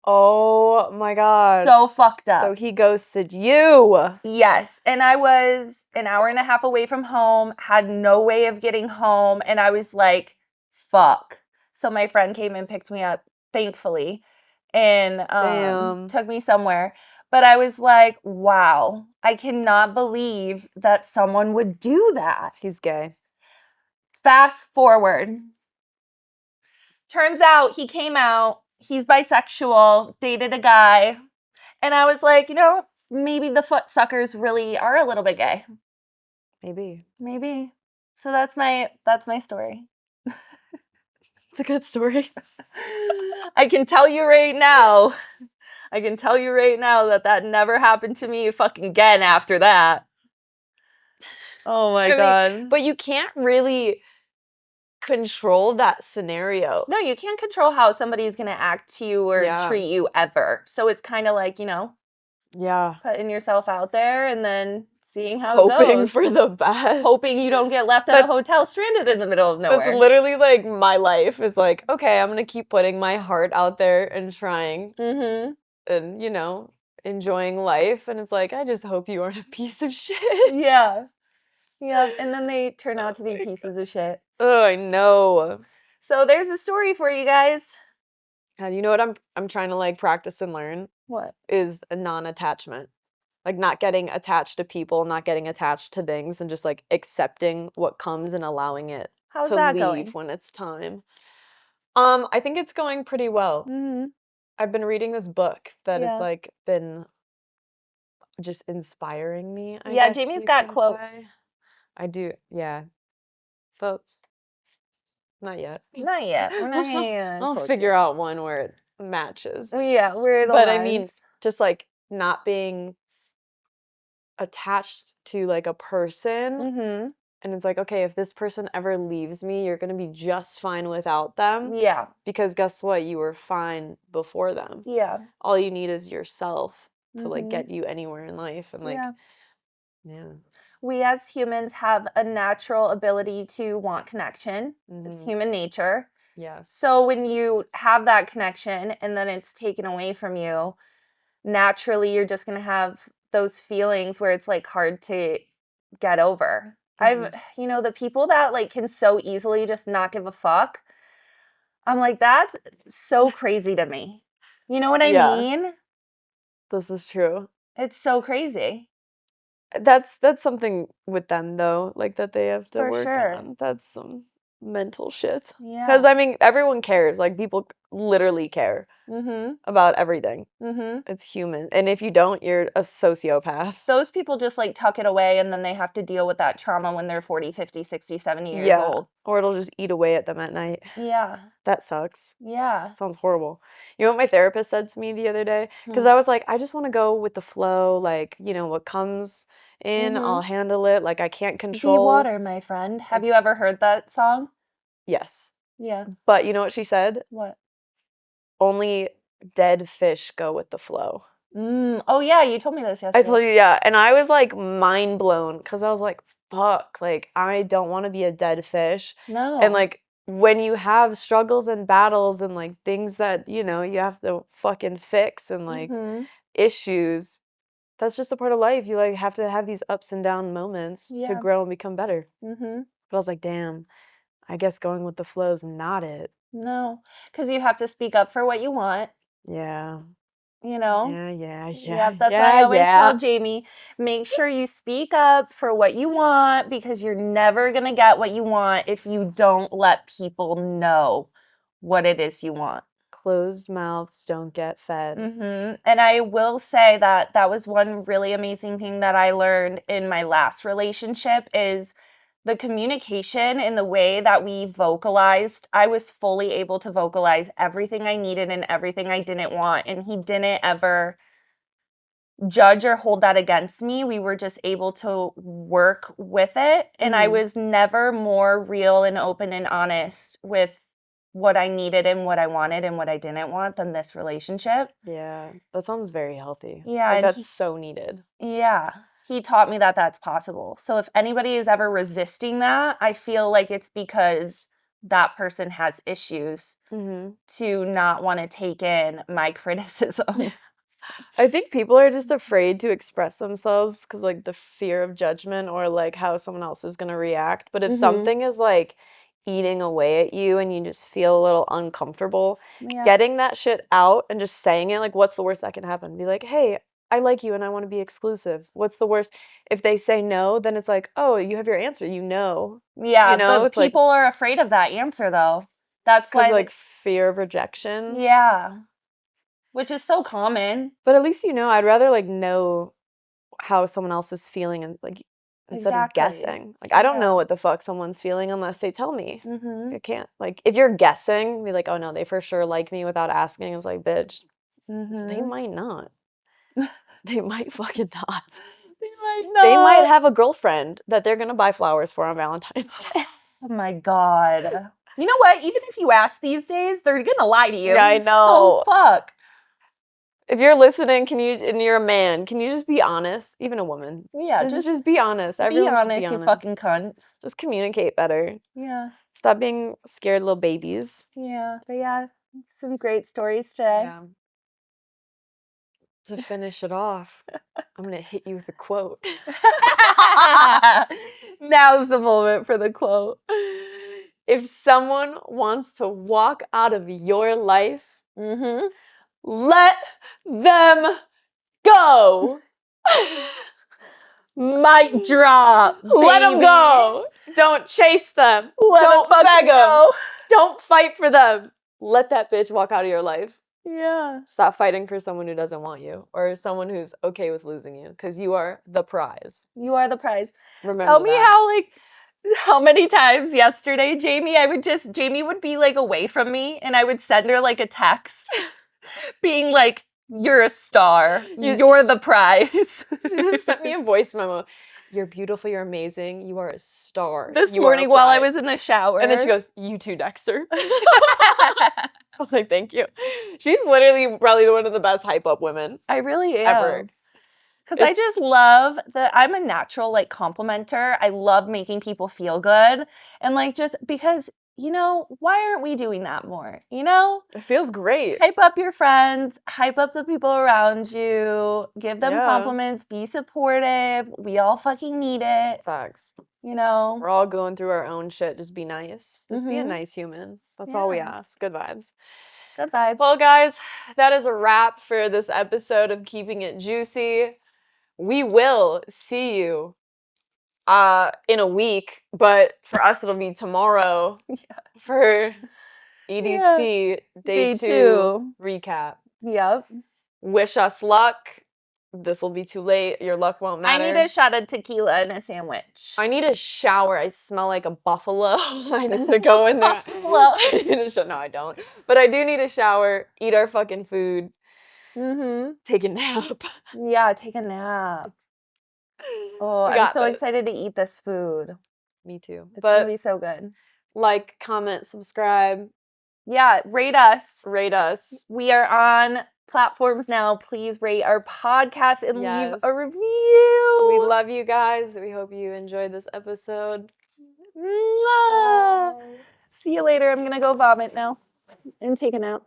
Oh my God. So fucked up. So he ghosted you. Yes. And I was an hour and a half away from home, had no way of getting home. And I was like, fuck. So my friend came and picked me up, thankfully, and took me somewhere. But I was like, wow, I cannot believe that someone would do that. He's gay. Fast forward. Turns out he came out. He's bisexual, dated a guy. And I was like, you know, maybe the foot suckers really are a little bit gay. Maybe. So that's my story. It's a good story. I can tell you right now that never happened to me fucking again after that. Oh my God. But you can't really control that scenario. No, you can't control how somebody's going to act to you or treat you ever. So it's kind of like, you know, putting yourself out there and then seeing how it goes. Hoping for the best. Hoping you don't get left at a hotel stranded in the middle of nowhere. That's literally like my life is like, okay, I'm going to keep putting my heart out there and trying and, you know, enjoying life. And it's like, I just hope you aren't a piece of shit. Yeah. And then they turn out to be pieces of shit. Oh, I know. So there's a story for you guys. And you know what I'm trying to like practice and learn? What? Is a non-attachment. Like not getting attached to people, not getting attached to things, and just like accepting what comes and allowing it How's to that leave going? when it's time. I think it's going pretty well. Mm-hmm. I've been reading this book that it's like been just inspiring me. I guess Jamie's got quotes. I do, yeah. But not yet. Not yet. We're not I'll figure out one where it matches. Yeah, where it aligns. But I mean, just like not being attached to like a person. And it's like, okay, if this person ever leaves me, you're going to be just fine without them. Yeah. Because guess what? You were fine before them. Yeah. All you need is yourself to like get you anywhere in life. And like, we as humans have a natural ability to want connection. It's human nature. Yes. So when you have that connection and then it's taken away from you, naturally you're just going to have those feelings where it's like hard to get over. The people that like can so easily just not give a fuck, I'm like, that's so crazy to me. You know what I mean? This is true. It's so crazy. That's something with them though, like that they have to For work sure. on. That's some mental shit. Yeah. Because I mean, everyone cares. Like people literally care about everything. It's human, and if you don't, you're a sociopath. Those people just like tuck it away and then they have to deal with that trauma when they're 40, 50, 60, 70 years old. Or it'll just eat away at them at night. Yeah. That sucks. Yeah. Sounds horrible. You know what my therapist said to me the other day? Because I was like, I just want to go with the flow. Like, you know, what comes in, I'll handle it. Like, I can't control. Be water, my friend. Have you ever heard that song? Yes. Yeah. But you know what she said? What? Only dead fish go with the flow. Oh, yeah. You told me this yesterday. I told you, yeah. And I was like mind blown because I was like, fuck. Like, I don't want to be a dead fish. No. And like, when you have struggles and battles and like things that, you know, you have to fucking fix and like issues, that's just a part of life. You like have to have these ups and down moments to grow and become better. But I was like, damn, I guess going with the flow is not it. No, because you have to speak up for what you want. Yeah. You know? Yeah. That's why I always tell Jamie, make sure you speak up for what you want because you're never going to get what you want if you don't let people know what it is you want. Closed mouths don't get fed. And I will say that that was one really amazing thing that I learned in my last relationship is the communication in the way that we vocalized. I was fully able to vocalize everything I needed and everything I didn't want. And he didn't ever judge or hold that against me. We were just able to work with it. And I was never more real and open and honest with what I needed and what I wanted and what I didn't want than this relationship. Yeah, that sounds very healthy. Yeah. Like that's so needed. Yeah. He taught me that that's possible. So if anybody is ever resisting that, I feel like it's because that person has issues to not want to take in my criticism. I think people are just afraid to express themselves because like the fear of judgment or like how someone else is going to react. But if something is like eating away at you and you just feel a little uncomfortable, getting that shit out and just saying it, like what's the worst that can happen? Be like, hey, I like you and I want to be exclusive. What's the worst? If they say no, then it's like, oh, you have your answer. You know. Yeah, you know? But people are afraid of that answer though. That's why like fear of rejection. Yeah. Which is so common. But at least you know, I'd rather like know how someone else is feeling and like instead of guessing. Like I don't know what the fuck someone's feeling unless they tell me. I can't. Like if you're guessing, be like, oh no, they for sure like me without asking. It's like, bitch, they might not. They might fucking not. They might have a girlfriend that they're gonna buy flowers for on Valentine's Day. Oh my God. You know what? Even if you ask these days, they're gonna lie to you. Yeah, I know. So fuck. If you're listening, and you're a man, can you just be honest? Even a woman. Yeah. Just be honest. Everyone be honest, you fucking cunt. Just communicate better. Yeah. Stop being scared little babies. Yeah. But yeah, some great stories today. Yeah. To finish it off, I'm going to hit you with a quote. Now's the moment for the quote. If someone wants to walk out of your life, let them go. Mic drop. Baby. Let them go. Don't chase them. Don't beg them. Go. Don't fight for them. Let that bitch walk out of your life. Yeah. Stop fighting for someone who doesn't want you or someone who's okay with losing you because you are the prize. You are the prize. Remember Tell me that. how many times yesterday, Jamie would be like away from me and I would send her like a text being like, you're a star. You're the prize. She sent me a voice memo. You're beautiful. You're amazing. You are a star. This morning while I was in the shower. And then she goes, you too, Dexter. I was like, thank you. She's literally probably one of the best hype up women. I really am. Ever. Because I just love that I'm a natural like complimenter. I love making people feel good. And like just because you know, why aren't we doing that more? You know? It feels great. Hype up your friends, hype up the people around you, give them Yeah. compliments, be supportive. We all fucking need it. Facts. You know? We're all going through our own shit. Just be nice. Just be a Mhm. nice human. That's all we Yeah. ask. Good vibes. Good vibes. Well, guys, that is a wrap for this episode of Keeping It Juicy. We will see you in a week, but for us it'll be tomorrow for EDC Day 2 recap. Yep. Wish us luck. This will be too late. Your luck won't matter. I need a shot of tequila and a sandwich. I need a shower. I smell like a buffalo. I need to go in there. Buffalo. I need a no, I don't. But I do need a shower, eat our fucking food, take a nap. Yeah, take a nap. Oh, I'm so excited to eat this food. Me too. It's going to be so good. Like, comment, subscribe. Yeah, rate us. Rate us. We are on platforms now. Please rate our podcast and leave a review. We love you guys. We hope you enjoyed this episode. See you later. I'm going to go vomit now and take a nap.